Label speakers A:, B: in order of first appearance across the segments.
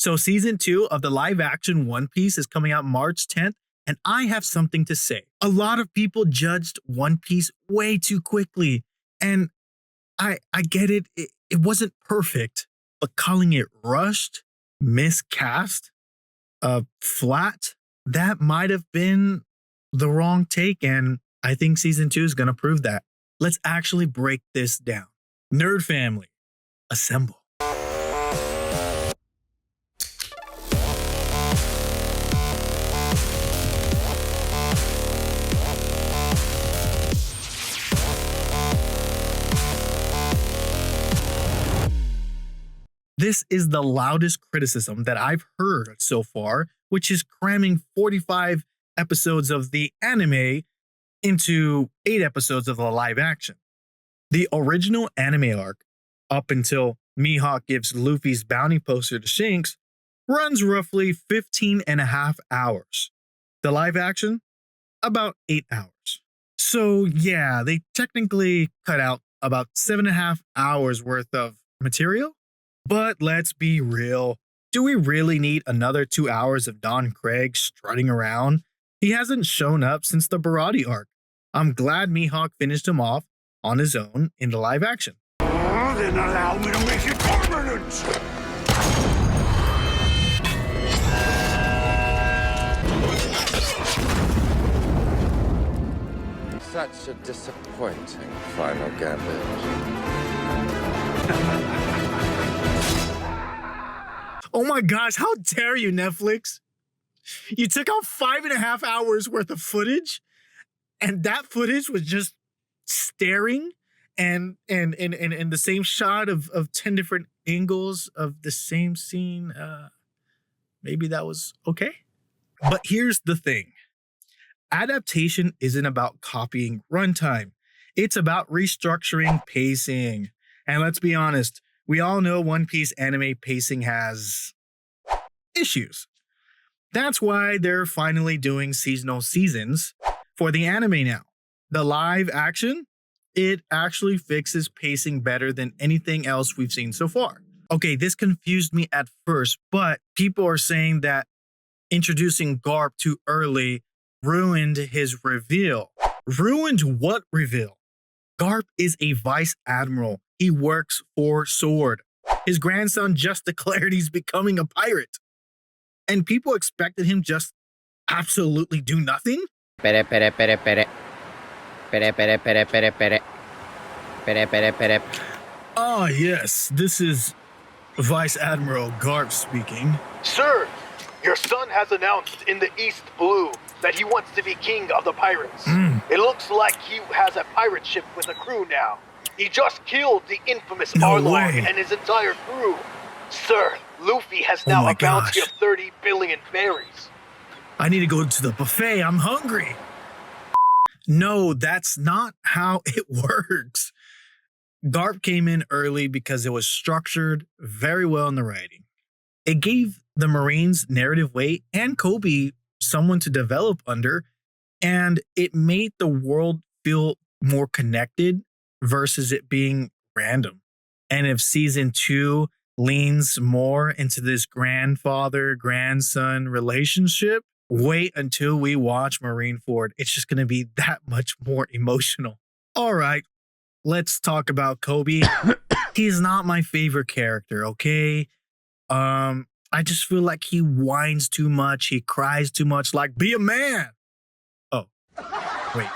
A: So season 2 of the live action One Piece is coming out March 10th, and I have something to say. A lot of people judged One Piece way too quickly, and I get it. It wasn't perfect, but calling it rushed, miscast, flat, that might have been the wrong take, and I think season 2 is going to prove that. Let's actually break this down. Nerd family, assemble. This is the loudest criticism that I've heard so far, which is cramming 45 episodes of the anime into 8 episodes of the live action. The original anime arc, up until Mihawk gives Luffy's bounty poster to Shanks, runs roughly 15 and a half hours. The live action, about 8 hours. So yeah, they technically cut out about 7.5 hours worth of material. But let's be real. Do we really need another 2 hours of Don Craig strutting around? He hasn't shown up since the Barati arc. I'm glad Mihawk finished him off on his own in the live action.
B: Then allow me to make it permanent!
C: Such a disappointing final gambit.
A: Oh my gosh, how dare you, Netflix? You took out 5.5 hours worth of footage, and that footage was just staring and the same shot of 10 different angles of the same scene. Maybe that was okay. But here's the thing. Adaptation isn't about copying runtime. It's about restructuring pacing. And let's be honest, we all know One Piece anime pacing has issues. That's why they're finally doing seasonal seasons for the anime now. The live action, it actually fixes pacing better than anything else we've seen so far. Okay, this confused me at first, but people are saying that introducing Garp too early ruined his reveal. Ruined what reveal? Garp is a vice admiral. He works for Sword. His grandson just declared he's becoming a pirate. And people expected him just absolutely do nothing?
D: Pere.
A: Ah, yes, this is Vice Admiral Garp speaking.
E: Sir, your son has announced in the East Blue that he wants to be king of the pirates. It looks like he has a pirate ship with a crew now. He just killed the infamous Arlong and his entire crew. Sir, Luffy has now a bounty of 30 billion berries.
A: I need to go to the buffet. I'm hungry. No, that's not how it works. Garp came in early because it was structured very well in the writing. It gave the Marines narrative weight and Koby someone to develop under, and it made the world feel more connected versus it being random. And if season 2 leans more into this grandfather-grandson relationship, wait until we watch Marineford. It's just going to be that much more emotional. All right, let's talk about Koby. He's not my favorite character, okay? I just feel like he whines too much. He cries too much, like, be a man. Oh, wait.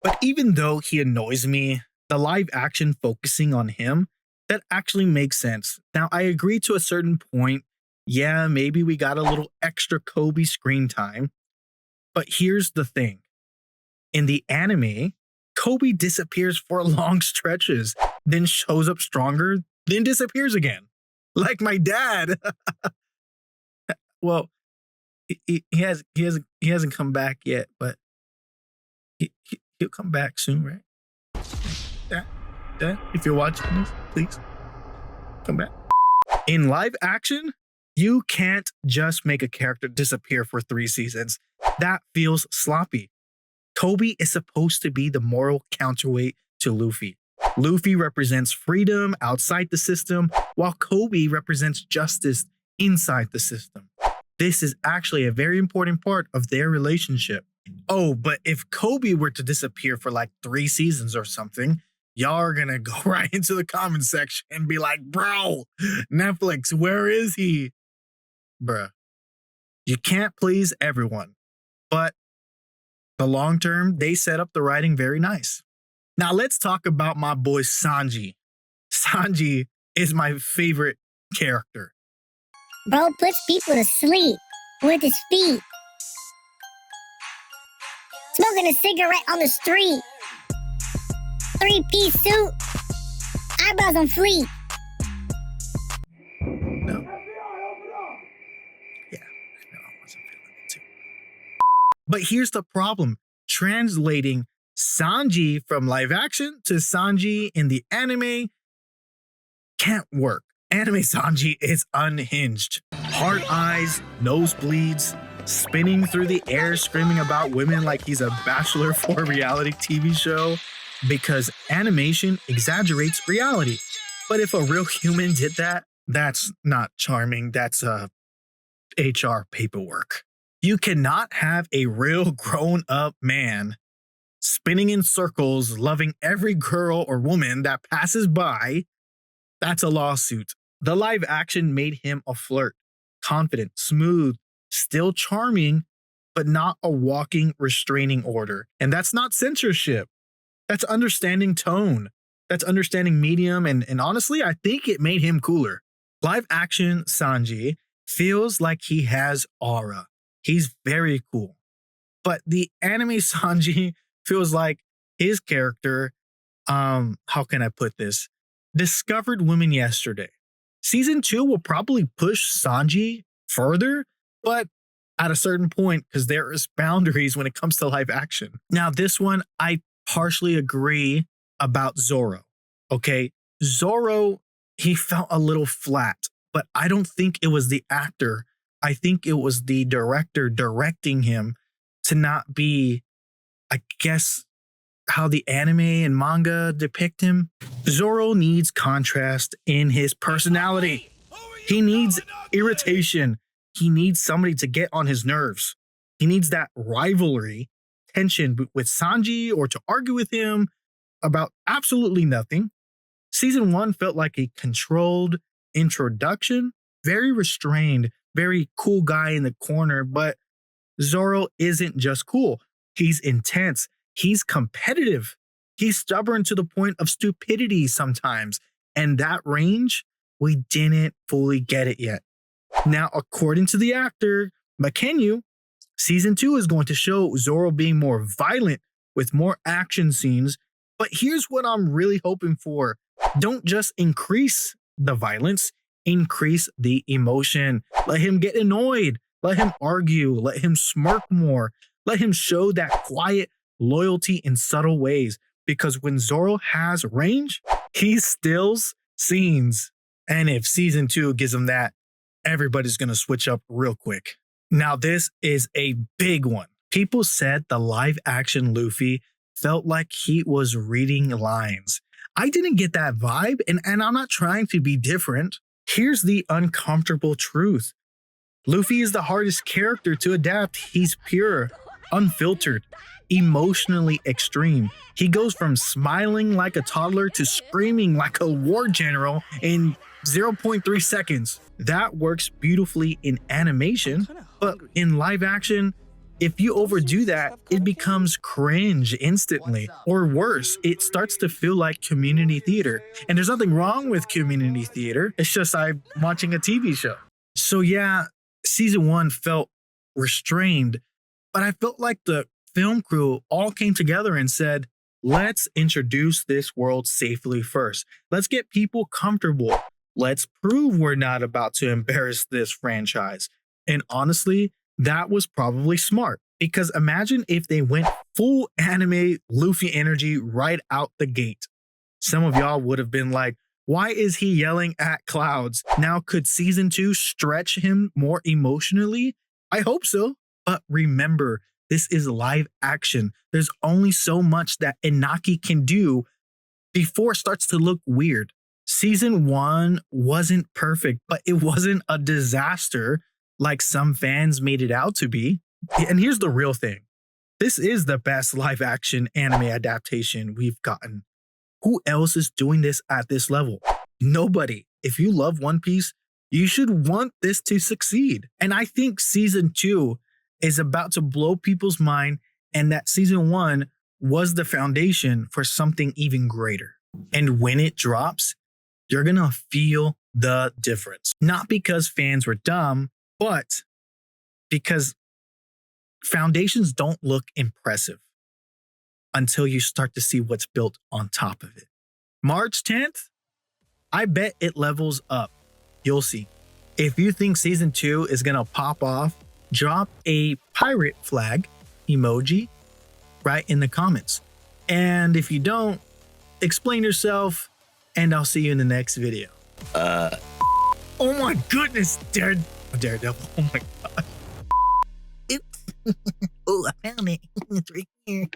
A: But even though he annoys me, the live action focusing on him, that actually makes sense. Now, I agree to a certain point. Yeah, maybe we got a little extra Koby screen time. But here's the thing. In the anime, Koby disappears for long stretches, then shows up stronger, then disappears again. Like my dad. Well, he hasn't come back yet, but he'll come back soon, right? Dad, if you're watching this, please come back. In live action, you can't just make a character disappear for 3 seasons. That feels sloppy. Koby is supposed to be the moral counterweight to Luffy. Luffy represents freedom outside the system, while Koby represents justice inside the system. This is actually a very important part of their relationship. Oh, but if Koby were to disappear for like 3 seasons or something, y'all are gonna go right into the comment section and be like, bro, Netflix, where is he? Bruh, you can't please everyone, but the long term, they set up the writing very nice. Now let's talk about my boy Sanji. Sanji is my favorite character.
D: Bro puts people to sleep with his feet. Smoking a cigarette on the street. 3-piece suit. Eyebrows on fleek.
A: No. Yeah, no, I wasn't feeling it too. But here's the problem. Translating Sanji from live action to Sanji in the anime can't work. Anime Sanji is unhinged. Hard eyes, nosebleeds, spinning through the air, screaming about women like he's a bachelor for a reality TV show, because animation exaggerates reality. But if a real human did that, that's not charming. That's HR paperwork. You cannot have a real grown-up man spinning in circles, loving every girl or woman that passes by. That's a lawsuit. The live action made him a flirt, confident, smooth, still charming, but not a walking restraining order. And that's not censorship. That's understanding tone. That's understanding medium. And honestly, I think it made him cooler. Live action Sanji feels like he has aura. He's very cool. But the anime Sanji feels like his character, how can I put this? Discovered women yesterday. Season 2 will probably push Sanji further, but at a certain point, because there is boundaries when it comes to live action. Now, this one, I partially agree about Zoro. Okay, Zoro, he felt a little flat, but I don't think it was the actor. I think it was the director directing him to not be, I guess, how the anime and manga depict him. Zoro needs contrast in his personality. He needs irritation. He needs somebody to get on his nerves. He needs that rivalry, tension with Sanji, or to argue with him about absolutely nothing. Season 1 felt like a controlled introduction, very restrained, very cool guy in the corner, but Zoro isn't just cool. He's intense. He's competitive. He's stubborn to the point of stupidity sometimes. And that range, we didn't fully get it yet. Now, according to the actor, McKenyu, season 2 is going to show Zoro being more violent with more action scenes. But here's what I'm really hoping for. Don't just increase the violence, increase the emotion. Let him get annoyed. Let him argue. Let him smirk more. Let him show that quiet loyalty in subtle ways. Because when Zoro has range, he stills scenes. And if season 2 gives him that, everybody's going to switch up real quick. Now, this is a big one. People said the live action Luffy felt like he was reading lines. I didn't get that vibe, and I'm not trying to be different. Here's the uncomfortable truth. Luffy is the hardest character to adapt. He's pure, unfiltered, emotionally extreme. He goes from smiling like a toddler to screaming like a war general in 0.3 seconds. That works beautifully in animation, but in live action, if you overdo that, it becomes cringe instantly. Or worse, it starts to feel like community theater. And there's nothing wrong with community theater. It's just I'm watching a TV show. So yeah, season 1 felt restrained, but I felt like the film crew all came together and said, let's introduce this world safely first. Let's get people comfortable. Let's prove we're not about to embarrass this franchise. And honestly, that was probably smart, because imagine if they went full anime Luffy energy right out the gate. Some of y'all would have been like, why is he yelling at clouds? Now, could season 2 stretch him more emotionally? I hope so. But remember, this is live action. There's only so much that Inaki can do before it starts to look weird. Season 1 wasn't perfect, but it wasn't a disaster like some fans made it out to be. And here's the real thing. This is the best live action anime adaptation we've gotten. Who else is doing this at this level? Nobody. If you love One Piece, you should want this to succeed. And I think season 2 is about to blow people's mind, and that season 1 was the foundation for something even greater. And when it drops, you're gonna feel the difference. Not because fans were dumb, but because foundations don't look impressive until you start to see what's built on top of it. March 10th, I bet it levels up. You'll see. If you think season 2 is gonna pop off, drop a pirate flag emoji right in the comments. And if you don't, explain yourself, and I'll see you in the next video. Oh my goodness, Daredevil. Oh my god.
D: Oh, I found it. It's right here.